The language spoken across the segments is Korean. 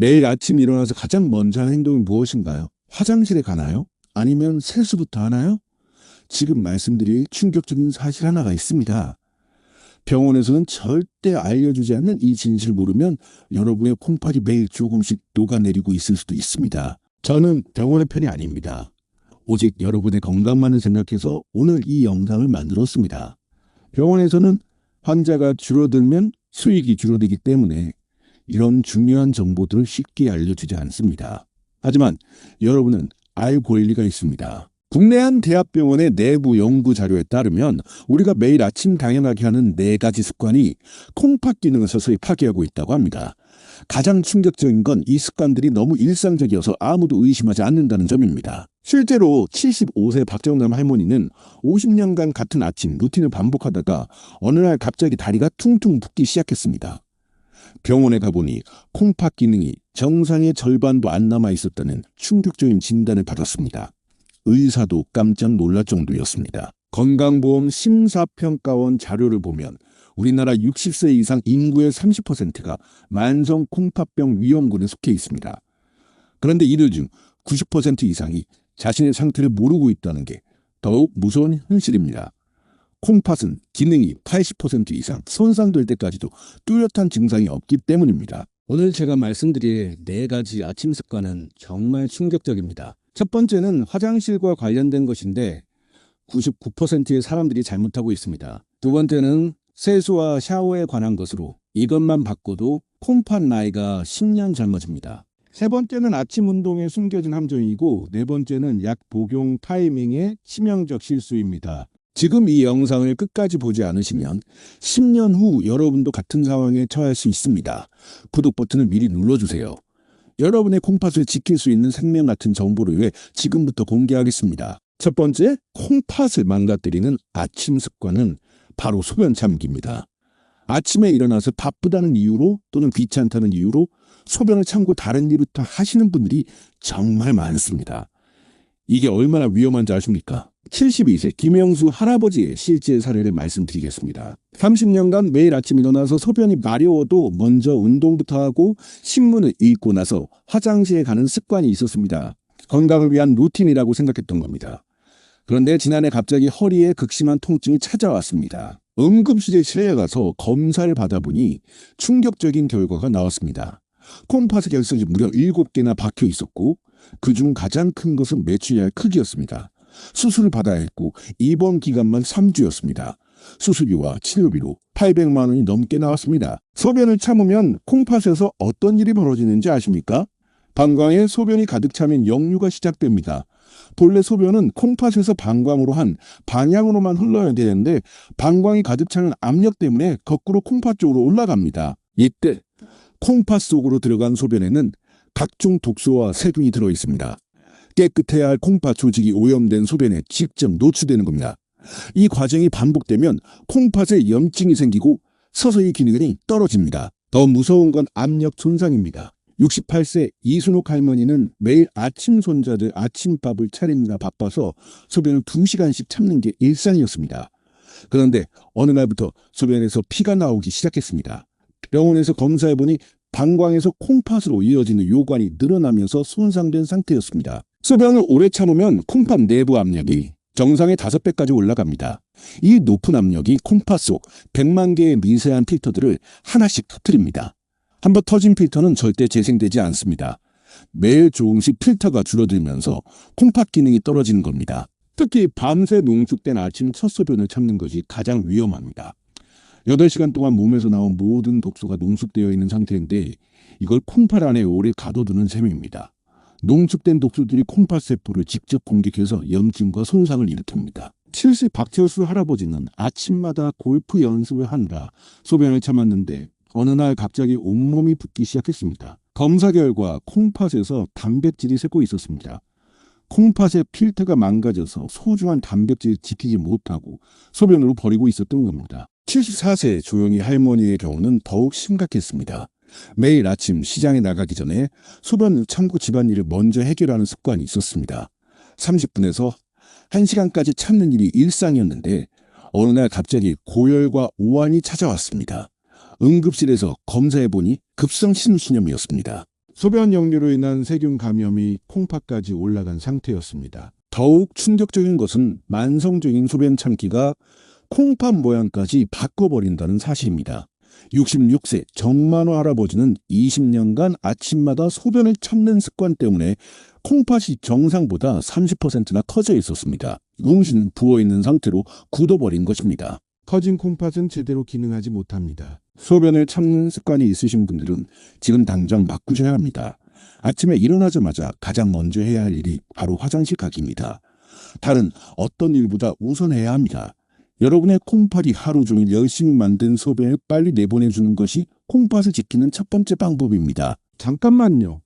매일 아침 일어나서 가장 먼저 하는 행동이 무엇인가요? 화장실에 가나요? 아니면 세수부터 하나요? 지금 말씀드릴 충격적인 사실 하나가 있습니다. 병원에서는 절대 알려주지 않는 이 진실을 모르면 여러분의 콩팥이 매일 조금씩 녹아내리고 있을 수도 있습니다. 저는 병원의 편이 아닙니다. 오직 여러분의 건강만을 생각해서 오늘 이 영상을 만들었습니다. 병원에서는 환자가 줄어들면 수익이 줄어들기 때문에 이런 중요한 정보들을 쉽게 알려주지 않습니다. 하지만 여러분은 알 권리가 있습니다. 국내 한 대학병원의 내부 연구 자료에 따르면 우리가 매일 아침 당연하게 하는 4가지 습관이 콩팥 기능을 서서히 파괴하고 있다고 합니다. 가장 충격적인 건 이 습관들이 너무 일상적이어서 아무도 의심하지 않는다는 점입니다. 실제로 75세 박정남 할머니는 50년간 같은 아침 루틴을 반복하다가 어느 날 갑자기 다리가 퉁퉁 붓기 시작했습니다. 병원에 가보니 콩팥 기능이 정상의 절반도 안 남아 있었다는 충격적인 진단을 받았습니다. 의사도 깜짝 놀랄 정도였습니다. 건강보험 심사평가원 자료를 보면 우리나라 60세 이상 인구의 30%가 만성 콩팥병 위험군에 속해 있습니다. 그런데 이들 중 90% 이상이 자신의 상태를 모르고 있다는 게 더욱 무서운 현실입니다. 콩팥은 기능이 80% 이상 손상될 때까지도 뚜렷한 증상이 없기 때문입니다. 오늘 제가 말씀드릴 4가지 아침 습관은 정말 충격적입니다. 첫 번째는 화장실과 관련된 것인데 99%의 사람들이 잘못하고 있습니다. 두 번째는 세수와 샤워에 관한 것으로 이것만 바꿔도 콩팥 나이가 10년 젊어집니다. 세 번째는 아침 운동에 숨겨진 함정이고 네 번째는 약 복용 타이밍의 치명적 실수입니다. 지금 이 영상을 끝까지 보지 않으시면 10년 후 여러분도 같은 상황에 처할 수 있습니다. 구독 버튼을 미리 눌러주세요. 여러분의 콩팥을 지킬 수 있는 생명 같은 정보를 위해 지금부터 공개하겠습니다. 첫 번째, 콩팥을 망가뜨리는 아침 습관은 바로 소변 참기입니다. 아침에 일어나서 바쁘다는 이유로 또는 귀찮다는 이유로 소변을 참고 다른 일부터 하시는 분들이 정말 많습니다. 이게 얼마나 위험한지 아십니까? 72세 김영수 할아버지의 실제 사례를 말씀드리겠습니다. 30년간 매일 아침 일어나서 소변이 마려워도 먼저 운동부터 하고 신문을 읽고 나서 화장실에 가는 습관이 있었습니다. 건강을 위한 루틴이라고 생각했던 겁니다. 그런데 지난해 갑자기 허리에 극심한 통증이 찾아왔습니다. 응급실에 실려가서 검사를 받아보니 충격적인 결과가 나왔습니다. 콩팥의 결석이 무려 7개나 박혀 있었고 그중 가장 큰 것은 메추리알 크기였습니다. 수술을 받아야 했고 입원 기간만 3주였습니다. 수술비와 치료비로 800만 원이 넘게 나왔습니다. 소변을 참으면 콩팥에서 어떤 일이 벌어지는지 아십니까? 방광에 소변이 가득 차면 역류가 시작됩니다. 본래 소변은 콩팥에서 방광으로 한 방향으로만 흘러야 되는데 방광이 가득 차는 압력 때문에 거꾸로 콩팥 쪽으로 올라갑니다. 이때 콩팥 속으로 들어간 소변에는 각종 독소와 세균이 들어있습니다. 깨끗해야 할 콩팥 조직이 오염된 소변에 직접 노출되는 겁니다. 이 과정이 반복되면 콩팥에 염증이 생기고 서서히 기능이 떨어집니다. 더 무서운 건 압력 손상입니다. 68세 이순옥 할머니는 매일 아침 손자들 아침밥을 차리느라 바빠서 소변을 2시간씩 참는 게 일상이었습니다. 그런데 어느 날부터 소변에서 피가 나오기 시작했습니다. 병원에서 검사해보니 방광에서 콩팥으로 이어지는 요관이 늘어나면서 손상된 상태였습니다. 소변을 오래 참으면 콩팥 내부 압력이 정상의 5배까지 올라갑니다. 이 높은 압력이 콩팥 속 100만 개의 미세한 필터들을 하나씩 터뜨립니다. 한번 터진 필터는 절대 재생되지 않습니다. 매일 조금씩 필터가 줄어들면서 콩팥 기능이 떨어지는 겁니다. 특히 밤새 농축된 아침 첫 소변을 참는 것이 가장 위험합니다. 8시간 동안 몸에서 나온 모든 독소가 농축되어 있는 상태인데 이걸 콩팥 안에 오래 가둬두는 셈입니다. 농축된 독소들이 콩팥 세포를 직접 공격해서 염증과 손상을 일으킵니다. 70 박철수 할아버지는 아침마다 골프 연습을 하느라 소변을 참았는데 어느 날 갑자기 온몸이 붓기 시작했습니다. 검사 결과 콩팥에서 단백질이 새고 있었습니다. 콩팥의 필터가 망가져서 소중한 단백질을 지키지 못하고 소변으로 버리고 있었던 겁니다. 74세 조영희 할머니의 경우는 더욱 심각했습니다. 매일 아침 시장에 나가기 전에 소변을 참고 집안일을 먼저 해결하는 습관이 있었습니다. 30분에서 1시간까지 참는 일이 일상이었는데 어느 날 갑자기 고열과 오한이 찾아왔습니다. 응급실에서 검사해보니 급성 신신염이었습니다. 소변 역류로 인한 세균 감염이 콩팥까지 올라간 상태였습니다. 더욱 충격적인 것은 만성적인 소변 참기가 콩팥 모양까지 바꿔버린다는 사실입니다. 66세 정만호 할아버지는 20년간 아침마다 소변을 참는 습관 때문에 콩팥이 정상보다 30%나 커져 있었습니다. 웅신 부어있는 상태로 굳어버린 것입니다. 커진 콩팥은 제대로 기능하지 못합니다. 소변을 참는 습관이 있으신 분들은 지금 당장 바꾸셔야 합니다. 아침에 일어나자마자 가장 먼저 해야 할 일이 바로 화장실 가기입니다. 다른 어떤 일보다 우선해야 합니다. 여러분의 콩팥이 하루 종일 열심히 만든 소변을 빨리 내보내주는 것이 콩팥을 지키는 첫 번째 방법입니다. 잠깐만요.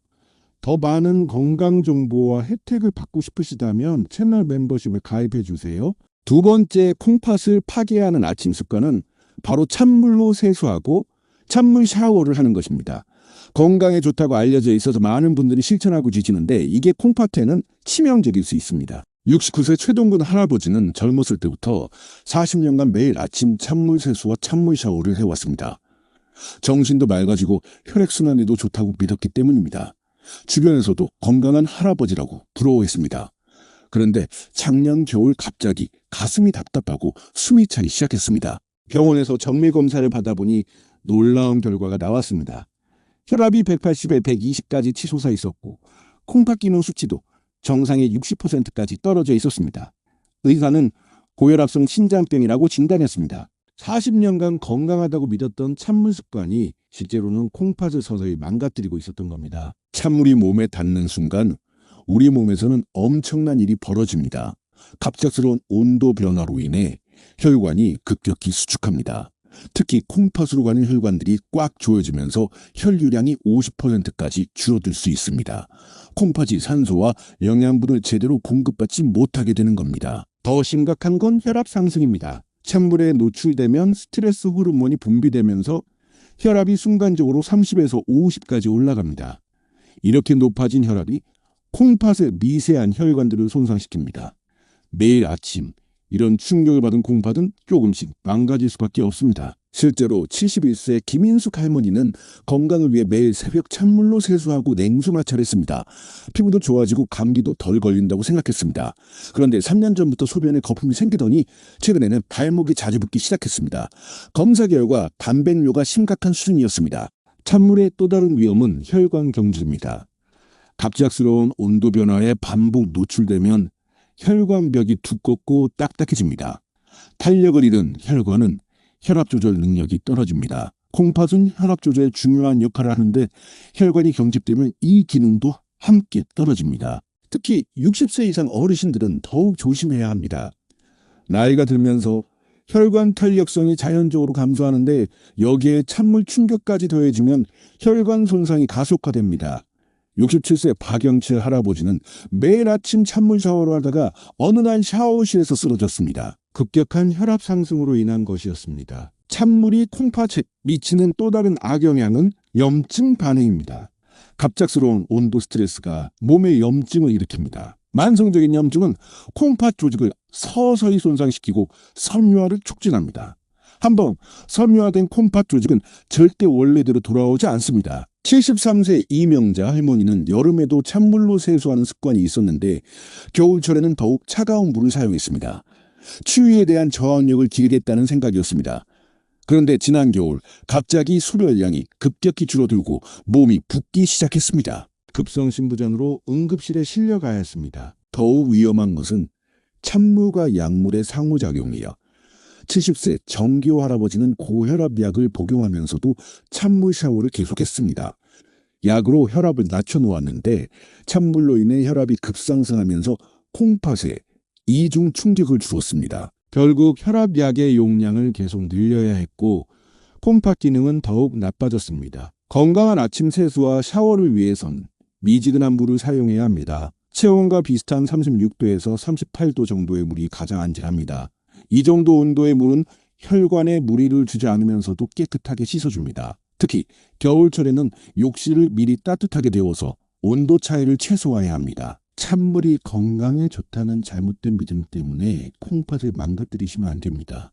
더 많은 건강 정보와 혜택을 받고 싶으시다면 채널 멤버십을 가입해 주세요. 두 번째 콩팥을 파괴하는 아침 습관은 바로 찬물로 세수하고 찬물 샤워를 하는 것입니다. 건강에 좋다고 알려져 있어서 많은 분들이 실천하고 지지는데 이게 콩팥에는 치명적일 수 있습니다. 69세 최동근 할아버지는 젊었을 때부터 40년간 매일 아침 찬물 세수와 찬물 샤워를 해왔습니다. 정신도 맑아지고 혈액순환에도 좋다고 믿었기 때문입니다. 주변에서도 건강한 할아버지라고 부러워했습니다. 그런데 작년 겨울 갑자기 가슴이 답답하고 숨이 차기 시작했습니다. 병원에서 정밀검사를 받아보니 놀라운 결과가 나왔습니다. 혈압이 180에 120까지 치솟아 있었고 콩팥 기능 수치도 정상의 60%까지 떨어져 있었습니다. 의사는 고혈압성 신장병이라고 진단했습니다. 40년간 건강하다고 믿었던 찬물 습관이 실제로는 콩팥을 서서히 망가뜨리고 있었던 겁니다. 찬물이 몸에 닿는 순간 우리 몸에서는 엄청난 일이 벌어집니다. 갑작스러운 온도 변화로 인해 혈관이 급격히 수축합니다. 특히 콩팥으로 가는 혈관들이 꽉 조여지면서 혈류량이 50%까지 줄어들 수 있습니다. 콩팥이 산소와 영양분을 제대로 공급받지 못하게 되는 겁니다. 더 심각한 건 혈압 상승입니다. 찬물에 노출되면 스트레스 호르몬이 분비되면서 혈압이 순간적으로 30에서 50까지 올라갑니다. 이렇게 높아진 혈압이 콩팥의 미세한 혈관들을 손상시킵니다. 매일 아침 이런 충격을 받은 콩팥은 조금씩 망가질 수밖에 없습니다. 실제로 71세 김인숙 할머니는 건강을 위해 매일 새벽 찬물로 세수하고 냉수 마찰을 했습니다. 피부도 좋아지고 감기도 덜 걸린다고 생각했습니다. 그런데 3년 전부터 소변에 거품이 생기더니 최근에는 발목이 자주 붓기 시작했습니다. 검사 결과 단백뇨가 심각한 수준이었습니다. 찬물의 또 다른 위험은 혈관 경주입니다. 갑작스러운 온도 변화에 반복 노출되면 혈관벽이 두껍고 딱딱해집니다. 탄력을 잃은 혈관은 혈압 조절 능력이 떨어집니다. 콩팥은 혈압 조절에 중요한 역할을 하는데 혈관이 경직되면 이 기능도 함께 떨어집니다. 특히 60세 이상 어르신들은 더욱 조심해야 합니다. 나이가 들면서 혈관 탄력성이 자연적으로 감소하는데 여기에 찬물 충격까지 더해지면 혈관 손상이 가속화됩니다. 67세 박영철 할아버지는 매일 아침 찬물 샤워를 하다가 어느 날 샤워실에서 쓰러졌습니다. 급격한 혈압 상승으로 인한 것이었습니다. 찬물이 콩팥에 미치는 또 다른 악영향은 염증 반응입니다. 갑작스러운 온도 스트레스가 몸에 염증을 일으킵니다. 만성적인 염증은 콩팥 조직을 서서히 손상시키고 섬유화를 촉진합니다. 한번 섬유화된 콩팥 조직은 절대 원래대로 돌아오지 않습니다. 73세 이명자 할머니는 여름에도 찬물로 세수하는 습관이 있었는데 겨울철에는 더욱 차가운 물을 사용했습니다. 추위에 대한 저항력을 기르겠다는 생각이었습니다. 그런데 지난 겨울 갑자기 수혈량이 급격히 줄어들고 몸이 붓기 시작했습니다. 급성심부전으로 응급실에 실려가야 했습니다. 더욱 위험한 것은 찬물과 약물의 상호작용이에요. 70세 정기호 할아버지는 고혈압 약을 복용하면서도 찬물 샤워를 계속했습니다. 약으로 혈압을 낮춰놓았는데 찬물로 인해 혈압이 급상승하면서 콩팥에 이중 충격을 주었습니다. 결국 혈압약의 용량을 계속 늘려야 했고 콩팥 기능은 더욱 나빠졌습니다. 건강한 아침 세수와 샤워를 위해선 미지근한 물을 사용해야 합니다. 체온과 비슷한 36도에서 38도 정도의 물이 가장 안전합니다. 이 정도 온도의 물은 혈관에 무리를 주지 않으면서도 깨끗하게 씻어줍니다. 특히 겨울철에는 욕실을 미리 따뜻하게 데워서 온도 차이를 최소화해야 합니다. 찬물이 건강에 좋다는 잘못된 믿음 때문에 콩팥을 망가뜨리시면 안 됩니다.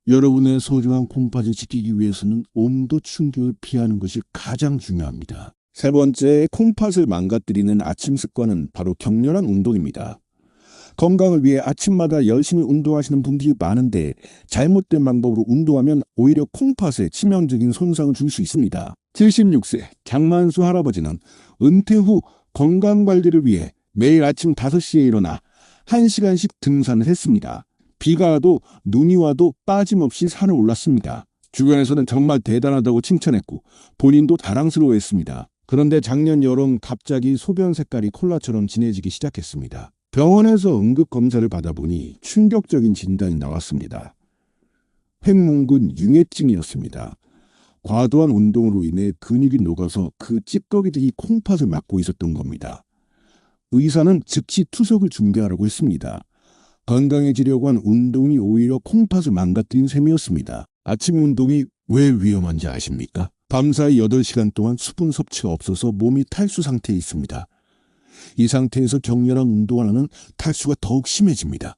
여러분의 소중한 콩팥을 지키기 위해서는 온도 충격을 피하는 것이 가장 중요합니다. 세 번째, 콩팥을 망가뜨리는 아침 습관은 바로 격렬한 운동입니다. 건강을 위해 아침마다 열심히 운동하시는 분들이 많은데 잘못된 방법으로 운동하면 오히려 콩팥에 치명적인 손상을 줄 수 있습니다. 76세 장만수 할아버지는 은퇴 후 건강관리를 위해 매일 아침 5시에 일어나 1시간씩 등산을 했습니다. 비가 와도 눈이 와도 빠짐없이 산을 올랐습니다. 주변에서는 정말 대단하다고 칭찬했고 본인도 자랑스러워했습니다. 그런데 작년 여름 갑자기 소변 색깔이 콜라처럼 진해지기 시작했습니다. 병원에서 응급검사를 받아보니 충격적인 진단이 나왔습니다. 횡문근 융해증이었습니다. 과도한 운동으로 인해 근육이 녹아서 그 찌꺼기들이 콩팥을 막고 있었던 겁니다. 의사는 즉시 투석을 준비하라고 했습니다. 건강해지려고 한 운동이 오히려 콩팥을 망가뜨린 셈이었습니다. 아침 운동이 왜 위험한지 아십니까? 밤사이 8시간 동안 수분 섭취가 없어서 몸이 탈수 상태에 있습니다. 이 상태에서 격렬한 운동을 하면 탈수가 더욱 심해집니다.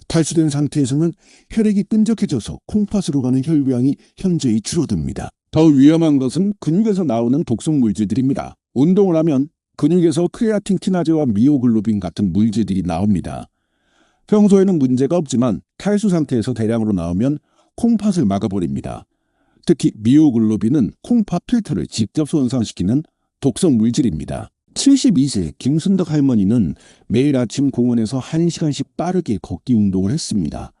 탈수된 상태에서는 혈액이 끈적해져서 콩팥으로 가는 혈량이 현저히 줄어듭니다. 더 위험한 것은 근육에서 나오는 독성 물질들입니다. 운동을 하면 근육에서 크레아틴 키나제와 미오글로빈 같은 물질들이 나옵니다. 평소에는 문제가 없지만 탈수 상태에서 대량으로 나오면 콩팥을 막아버립니다. 특히 미오글로빈은 콩팥 필터를 직접 손상시키는 독성 물질입니다. 72세 김순덕 할머니는 매일 아침 공원에서 1시간씩 빠르게 걷기 운동을 했습니다.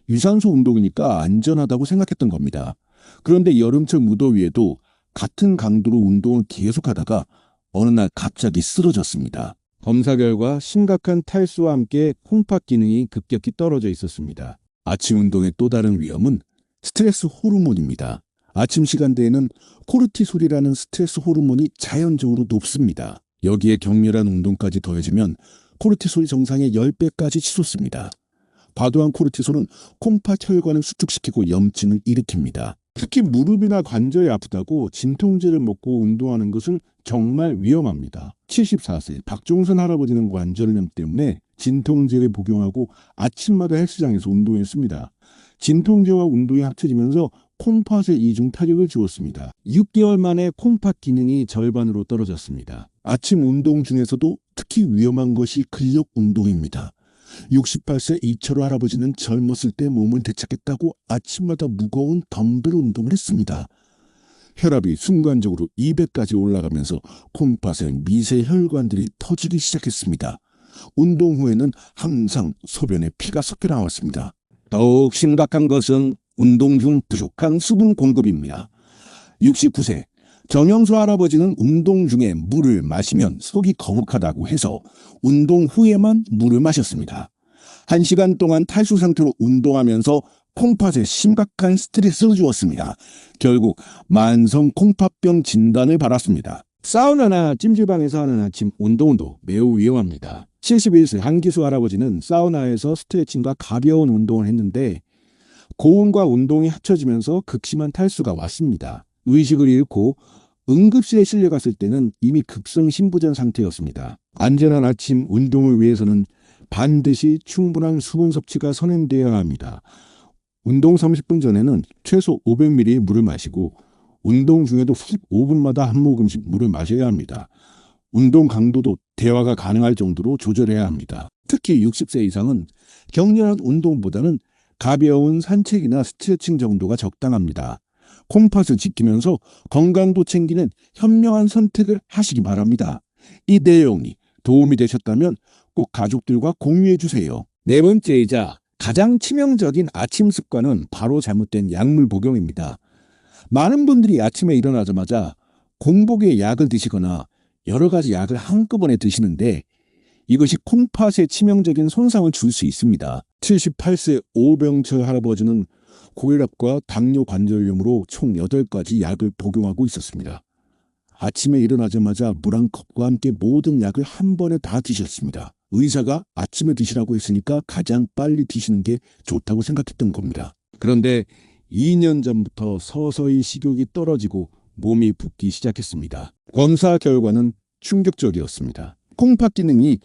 유산소 운동이니까 안전하다고 생각했던 겁니다. 그런데 여름철 무더위에도 같은 강도로 운동을 계속하다가 어느 날 갑자기 쓰러졌습니다. 검사 결과 심각한 탈수와 함께 콩팥 기능이 급격히 떨어져 있었습니다. 아침 운동의 또 다른 위험은 스트레스 호르몬입니다. 아침 시간대에는 코르티솔이라는 스트레스 호르몬이 자연적으로 높습니다. 여기에 격렬한 운동까지 더해지면 코르티솔이 정상의 10배까지 치솟습니다. 과도한 코르티솔은 콩팥 혈관을 수축시키고 염증을 일으킵니다. 특히 무릎이나 관절이 아프다고 진통제를 먹고 운동하는 것은 정말 위험합니다. 74세 박종선 할아버지는 관절염 때문에 진통제를 복용하고 아침마다 헬스장에서 운동했습니다. 진통제와 운동이 합쳐지면서 콩팥에 이중 타격을 주었습니다. 6개월 만에 콩팥 기능이 절반으로 떨어졌습니다. 아침 운동 중에서도 특히 위험한 것이 근력 운동입니다. 68세 이철호 할아버지는 젊었을 때 몸을 되찾겠다고 아침마다 무거운 덤벨 운동을 했습니다. 혈압이 순간적으로 200까지 올라가면서 콩팥의 미세 혈관들이 터지기 시작했습니다. 운동 후에는 항상 소변에 피가 섞여 나왔습니다. 더욱 심각한 것은 운동 중 부족한 수분 공급입니다. 69세 정영수 할아버지는 운동 중에 물을 마시면 속이 거북하다고 해서 운동 후에만 물을 마셨습니다. 1시간 동안 탈수 상태로 운동하면서 콩팥에 심각한 스트레스를 주었습니다. 결국 만성 콩팥병 진단을 받았습니다. 사우나나 찜질방에서 하는 아침 운동도 매우 위험합니다. 71세 한기수 할아버지는 사우나에서 스트레칭과 가벼운 운동을 했는데 고온과 운동이 합쳐지면서 극심한 탈수가 왔습니다. 의식을 잃고 응급실에 실려갔을 때는 이미 급성 심부전 상태였습니다. 안전한 아침 운동을 위해서는 반드시 충분한 수분 섭취가 선행되어야 합니다. 운동 30분 전에는 최소 500ml 물을 마시고 운동 중에도 15분마다 한 모금씩 물을 마셔야 합니다. 운동 강도도 대화가 가능할 정도로 조절해야 합니다. 특히 60세 이상은 격렬한 운동보다는 가벼운 산책이나 스트레칭 정도가 적당합니다. 콩팥을 지키면서 건강도 챙기는 현명한 선택을 하시기 바랍니다. 이 내용이 도움이 되셨다면 꼭 가족들과 공유해 주세요. 네 번째이자 가장 치명적인 아침 습관은 바로 잘못된 약물 복용입니다. 많은 분들이 아침에 일어나자마자 공복에 약을 드시거나 여러 가지 약을 한꺼번에 드시는데 이것이 콩팥에 치명적인 손상을 줄 수 있습니다. 78세 오병철 할아버지는 고혈압과 당뇨 관절염으로 총 8가지 약을 복용하고 있었습니다. 아침에 일어나자마자 물 한 컵과 함께 모든 약을 한 번에 다 드셨습니다. 의사가 아침에 드시라고 했으니까 가장 빨리 드시는 게 좋다고 생각했던 겁니다. 그런데 2년 전부터 서서히 식욕이 떨어지고 몸이 붓기 시작했습니다. 검사 결과는 충격적이었습니다. 콩팥 기능이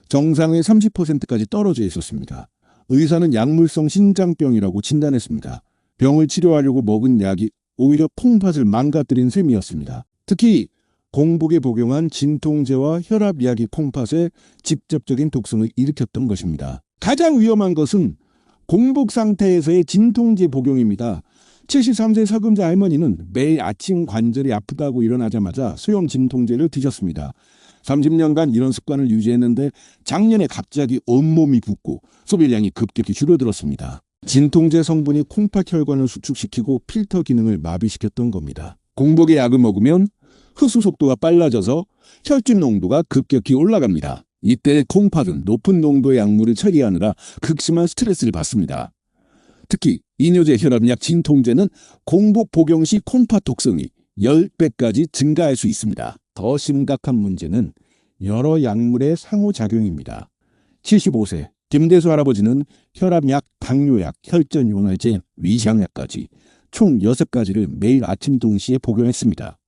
정상의 30%까지 떨어져 있었습니다. 의사는 약물성 신장병이라고 진단했습니다. 병을 치료하려고 먹은 약이 오히려 콩팥을 망가뜨린 셈이었습니다. 특히 공복에 복용한 진통제와 혈압약이 콩팥에 직접적인 독성을 일으켰던 것입니다. 가장 위험한 것은 공복 상태에서의 진통제 복용입니다. 73세 석음자 할머니는 매일 아침 관절이 아프다고 일어나자마자 수용 진통제를 드셨습니다. 30년간 이런 습관을 유지했는데 작년에 갑자기 온몸이 붓고 소변량이 급격히 줄어들었습니다. 진통제 성분이 콩팥 혈관을 수축시키고 필터 기능을 마비시켰던 겁니다. 공복에 약을 먹으면 흡수 속도가 빨라져서 혈중 농도가 급격히 올라갑니다. 이때 콩팥은 높은 농도의 약물을 처리하느라 극심한 스트레스를 받습니다. 특히 이뇨제 혈압약 진통제는 공복 복용 시 콩팥 독성이 10배까지 증가할 수 있습니다. 더 심각한 문제는 여러 약물의 상호작용입니다. 75세 김대수 할아버지는 혈압약, 당뇨약, 혈전요원제, 위장약까지 총 6가지를 매일 아침 동시에 복용했습니다.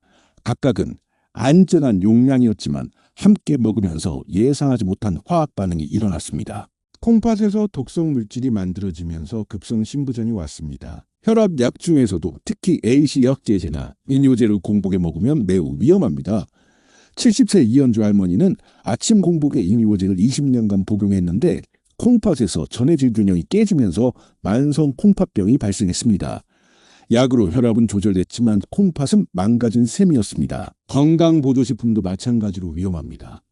각각은 안전한 용량이었지만 함께 먹으면서 예상하지 못한 화학 반응이 일어났습니다. 콩팥에서 독성 물질이 만들어지면서 급성 신부전이 왔습니다. 혈압약 중에서도 특히 AC 역제제나 이뇨제를 공복에 먹으면 매우 위험합니다. 70세 이현주 할머니는 아침 공복에 이뇨제를 20년간 복용했는데 콩팥에서 전해질 균형이 깨지면서 만성 콩팥병이 발생했습니다. 약으로 혈압은 조절됐지만 콩팥은 망가진 셈이었습니다. 건강보조식품도 마찬가지로 위험합니다.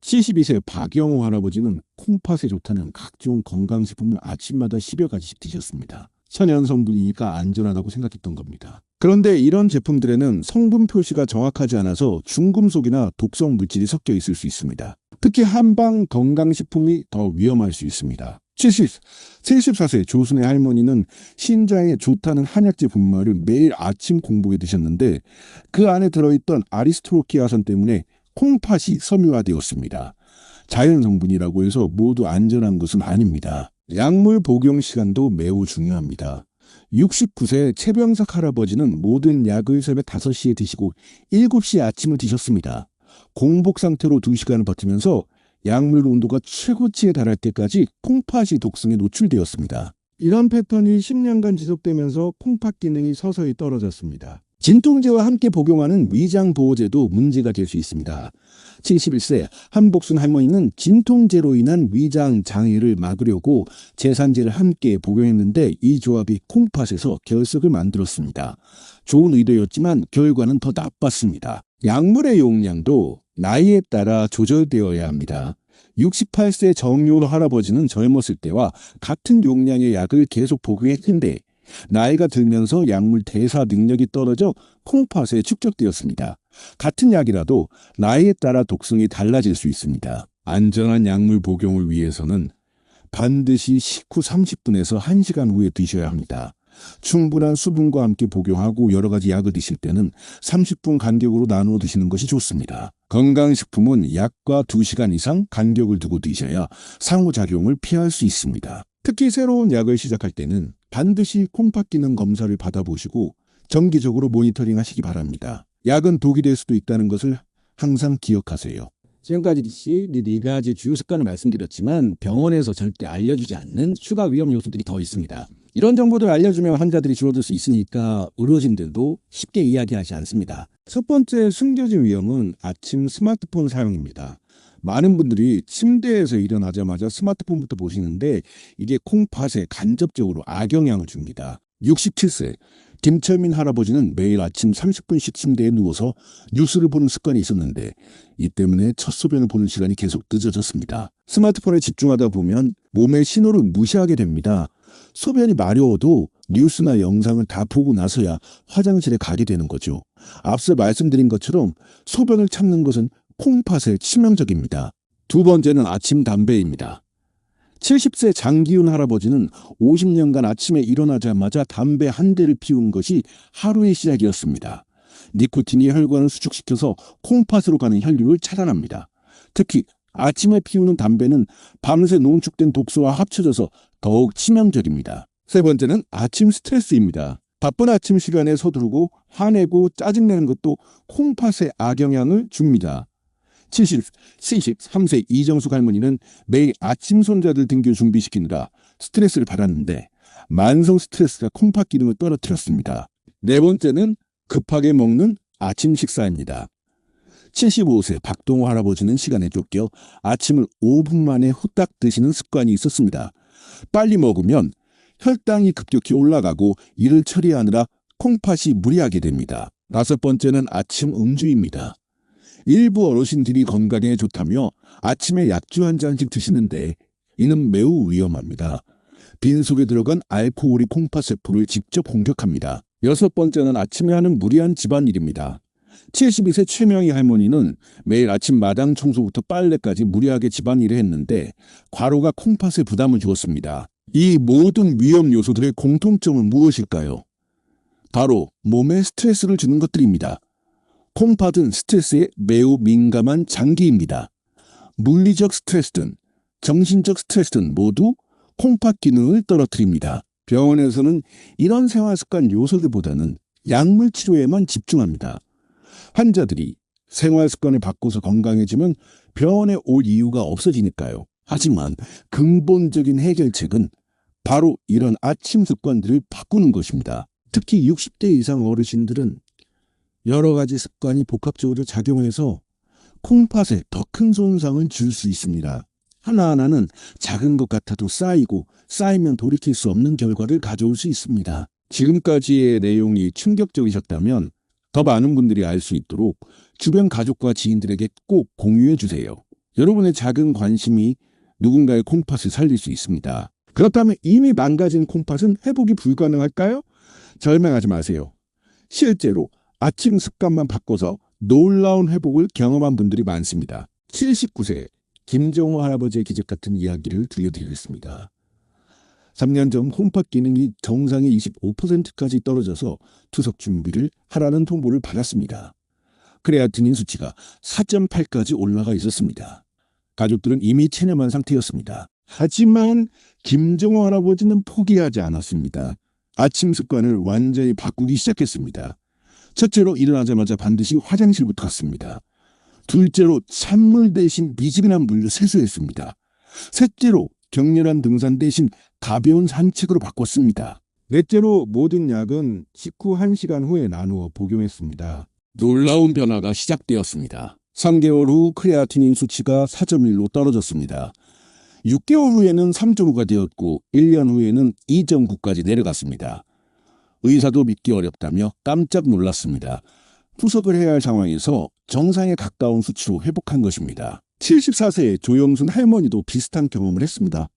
72세 박영호 할아버지는 콩팥에 좋다는 각종 건강식품을 아침마다 10여 가지씩 드셨습니다. 천연 성분이니까 안전하다고 생각했던 겁니다. 그런데 이런 제품들에는 성분 표시가 정확하지 않아서 중금속이나 독성 물질이 섞여 있을 수 있습니다. 특히 한방 건강식품이 더 위험할 수 있습니다. 74세 조순의 할머니는 신장에 좋다는 한약재 분말을 매일 아침 공복에 드셨는데 그 안에 들어있던 아리스트로키아산 때문에 콩팥이 섬유화되었습니다. 자연 성분이라고 해서 모두 안전한 것은 아닙니다. 약물 복용 시간도 매우 중요합니다. 69세 최병석 할아버지는 모든 약을 새벽 5시에 드시고 7시에 아침을 드셨습니다. 공복 상태로 2시간을 버티면서 약물 온도가 최고치에 달할 때까지 콩팥이 독성에 노출되었습니다. 이런 패턴이 10년간 지속되면서 콩팥 기능이 서서히 떨어졌습니다. 진통제와 함께 복용하는 위장보호제도 문제가 될 수 있습니다. 71세 한복순 할머니는 진통제로 인한 위장 장애를 막으려고 제산제를 함께 복용했는데 이 조합이 콩팥에서 결석을 만들었습니다. 좋은 의도였지만 결과는 더 나빴습니다. 약물의 용량도 나이에 따라 조절되어야 합니다. 68세 정윤 할아버지는 젊었을 때와 같은 용량의 약을 계속 복용했는데 나이가 들면서 약물 대사 능력이 떨어져 콩팥에 축적되었습니다. 같은 약이라도 나이에 따라 독성이 달라질 수 있습니다. 안전한 약물 복용을 위해서는 반드시 식후 30분에서 1시간 후에 드셔야 합니다. 충분한 수분과 함께 복용하고 여러 가지 약을 드실 때는 30분 간격으로 나누어 드시는 것이 좋습니다. 건강식품은 약과 2시간 이상 간격을 두고 드셔야 상호작용을 피할 수 있습니다. 특히 새로운 약을 시작할 때는 반드시 콩팥 기능 검사를 받아보시고 정기적으로 모니터링 하시기 바랍니다. 약은 독이 될 수도 있다는 것을 항상 기억하세요. 지금까지 네 가지 주요 습관을 말씀드렸지만 병원에서 절대 알려주지 않는 추가 위험 요소들이 더 있습니다. 이런 정보들 알려주면 환자들이 줄어들 수 있으니까 의료진들도 쉽게 이야기하지 않습니다. 첫 번째 숨겨진 위험은 아침 스마트폰 사용입니다. 많은 분들이 침대에서 일어나자마자 스마트폰부터 보시는데 이게 콩팥에 간접적으로 악영향을 줍니다. 67세 김철민 할아버지는 매일 아침 30분씩 침대에 누워서 뉴스를 보는 습관이 있었는데 이 때문에 첫 소변을 보는 시간이 계속 늦어졌습니다. 스마트폰에 집중하다 보면 몸의 신호를 무시하게 됩니다. 소변이 마려워도 뉴스나 영상을 다 보고 나서야 화장실에 가게 되는 거죠. 앞서 말씀드린 것처럼 소변을 참는 것은 콩팥에 치명적입니다. 두 번째는 아침 담배입니다. 70세 장기훈 할아버지는 50년간 아침에 일어나자마자 담배 한 대를 피운 것이 하루의 시작이었습니다. 니코틴이 혈관을 수축시켜서 콩팥으로 가는 혈류를 차단합니다. 특히 아침에 피우는 담배는 밤새 농축된 독소와 합쳐져서 더욱 치명적입니다. 세 번째는 아침 스트레스입니다. 바쁜 아침 시간에 서두르고 화내고 짜증내는 것도 콩팥에 악영향을 줍니다. 73세 이정숙 할머니는 매일 아침 손자들 등교 준비시키느라 스트레스를 받았는데 만성 스트레스가 콩팥 기능을 떨어뜨렸습니다. 네 번째는 급하게 먹는 아침 식사입니다. 75세 박동호 할아버지는 시간에 쫓겨 아침을 5분 만에 후딱 드시는 습관이 있었습니다. 빨리 먹으면 혈당이 급격히 올라가고 이를 처리하느라 콩팥이 무리하게 됩니다. 5번째는 아침 음주입니다. 일부 어르신들이 건강에 좋다며 아침에 약주 한 잔씩 드시는데 이는 매우 위험합니다. 빈속에 들어간 알코올이 콩팥세포를 직접 공격합니다. 6번째는 아침에 하는 무리한 집안일입니다. 72세 최명희 할머니는 매일 아침 마당 청소부터 빨래까지 무리하게 집안일을 했는데 과로가 콩팥에 부담을 주었습니다. 이 모든 위험 요소들의 공통점은 무엇일까요? 바로 몸에 스트레스를 주는 것들입니다. 콩팥은 스트레스에 매우 민감한 장기입니다. 물리적 스트레스든 정신적 스트레스든 모두 콩팥 기능을 떨어뜨립니다. 병원에서는 이런 생활습관 요소들보다는 약물 치료에만 집중합니다. 환자들이 생활습관을 바꿔서 건강해지면 병원에 올 이유가 없어지니까요. 하지만 근본적인 해결책은 바로 이런 아침 습관들을 바꾸는 것입니다. 특히 60대 이상 어르신들은 여러 가지 습관이 복합적으로 작용해서 콩팥에 더 큰 손상을 줄 수 있습니다. 하나하나는 작은 것 같아도 쌓이면 돌이킬 수 없는 결과를 가져올 수 있습니다. 지금까지의 내용이 충격적이셨다면 더 많은 분들이 알 수 있도록 주변 가족과 지인들에게 꼭 공유해 주세요. 여러분의 작은 관심이 누군가의 콩팥을 살릴 수 있습니다. 그렇다면 이미 망가진 콩팥은 회복이 불가능할까요? 절망하지 마세요. 실제로 아침 습관만 바꿔서 놀라운 회복을 경험한 분들이 많습니다. 79세 김정호 할아버지의 기적 같은 이야기를 들려드리겠습니다. 3년 전 콩팥 기능이 정상의 25%까지 떨어져서 투석 준비를 하라는 통보를 받았습니다. 크레아티닌 수치가 4.8까지 올라가 있었습니다. 가족들은 이미 체념한 상태였습니다. 하지만 김정호 할아버지는 포기하지 않았습니다. 아침 습관을 완전히 바꾸기 시작했습니다. 첫째로 일어나자마자 반드시 화장실부터 갔습니다. 둘째로 찬물 대신 미지근한 물로 세수했습니다. 셋째로 격렬한 등산 대신 가벼운 산책으로 바꿨습니다. 넷째로 모든 약은 식후 1시간 후에 나누어 복용했습니다. 놀라운 변화가 시작되었습니다. 3개월 후 크레아티닌 수치가 4.1로 떨어졌습니다. 6개월 후에는 3.5가 되었고 1년 후에는 2.9까지 내려갔습니다. 의사도 믿기 어렵다며 깜짝 놀랐습니다. 투석을 해야 할 상황에서 정상에 가까운 수치로 회복한 것입니다. 74세의 조영순 할머니도 비슷한 경험을 했습니다.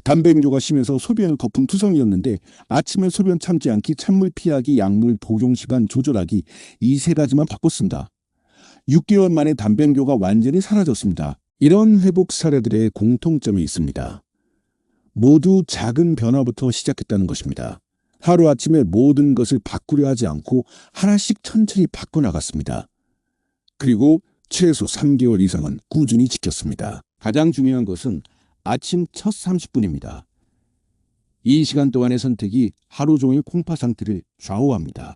담배 음료가 심해서 소변을 거품 투성이었는데 아침에 소변 참지 않기, 찬물 피하기, 약물 복용 시간 조절하기 이 3가지만 바꿨습니다. 6개월 만에 담배 음료가 완전히 사라졌습니다. 이런 회복 사례들의 공통점이 있습니다. 모두 작은 변화부터 시작했다는 것입니다. 하루아침에 모든 것을 바꾸려 하지 않고 하나씩 천천히 바꿔나갔습니다. 그리고 최소 3개월 이상은 꾸준히 지켰습니다. 가장 중요한 것은 아침 첫 30분입니다. 이 시간 동안의 선택이 하루 종일 콩팥 상태를 좌우합니다.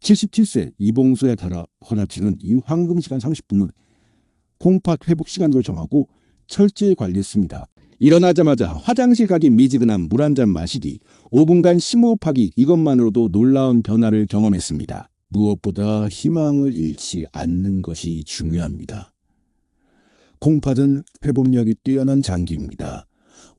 77세 이봉수의 헌합치는 이 황금 시간 30분을 콩팥 회복 시간으로 정하고 철저히 관리했습니다. 일어나자마자 화장실 가기 미지근한 물 한 잔 마시기, 5분간 심호흡하기 이것만으로도 놀라운 변화를 경험했습니다. 무엇보다 희망을 잃지 않는 것이 중요합니다. 콩팥은 회복력이 뛰어난 장기입니다.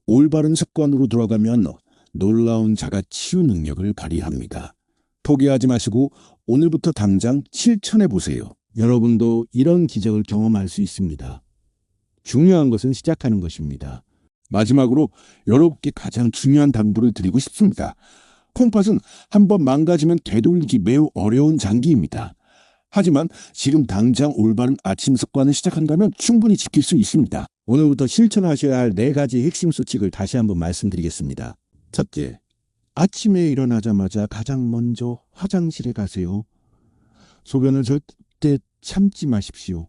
올바른 습관으로 돌아가면 놀라운 자가 치유 능력을 발휘합니다. 포기하지 마시고 오늘부터 당장 실천해 보세요. 여러분도 이런 기적을 경험할 수 있습니다. 중요한 것은 시작하는 것입니다. 마지막으로 여러분께 가장 중요한 당부를 드리고 싶습니다. 콩팥은 한번 망가지면 되돌리기 매우 어려운 장기입니다. 하지만 지금 당장 올바른 아침 습관을 시작한다면 충분히 지킬 수 있습니다. 오늘부터 실천하셔야 할 4가지 핵심 수칙을 다시 한번 말씀드리겠습니다. 첫째, 아침에 일어나자마자 가장 먼저 화장실에 가세요. 소변을 절대 참지 마십시오.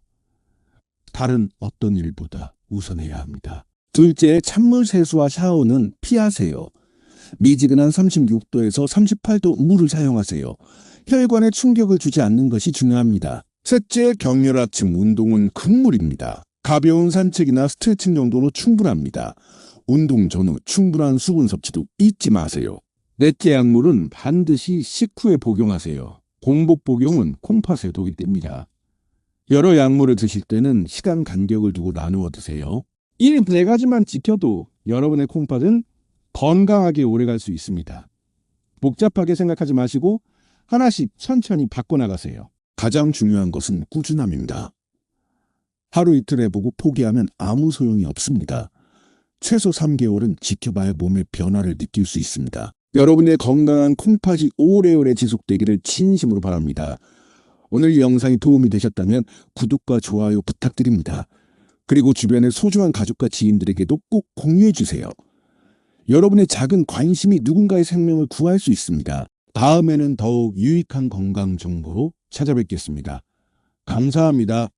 다른 어떤 일보다 우선해야 합니다. 둘째, 찬물 세수와 샤워는 피하세요. 미지근한 36도에서 38도 물을 사용하세요. 혈관에 충격을 주지 않는 것이 중요합니다. 셋째, 격렬 아침 운동은 금물입니다. 가벼운 산책이나 스트레칭 정도로 충분합니다. 운동 전후 충분한 수분 섭취도 잊지 마세요. 넷째, 약물은 반드시 식후에 복용하세요. 공복 복용은 콩팥에 독이 됩니다. 여러 약물을 드실 때는 시간 간격을 두고 나누어 드세요. 이 네 가지만 지켜도 여러분의 콩팥은 건강하게 오래갈 수 있습니다. 복잡하게 생각하지 마시고 하나씩 천천히 바꿔나가세요. 가장 중요한 것은 꾸준함입니다. 하루 이틀 해보고 포기하면 아무 소용이 없습니다. 최소 3개월은 지켜봐야 몸의 변화를 느낄 수 있습니다. 여러분의 건강한 콩팥이 오래오래 지속되기를 진심으로 바랍니다. 오늘 이 영상이 도움이 되셨다면 구독과 좋아요 부탁드립니다. 그리고 주변의 소중한 가족과 지인들에게도 꼭 공유해 주세요. 여러분의 작은 관심이 누군가의 생명을 구할 수 있습니다. 다음에는 더욱 유익한 건강 정보로 찾아뵙겠습니다. 감사합니다.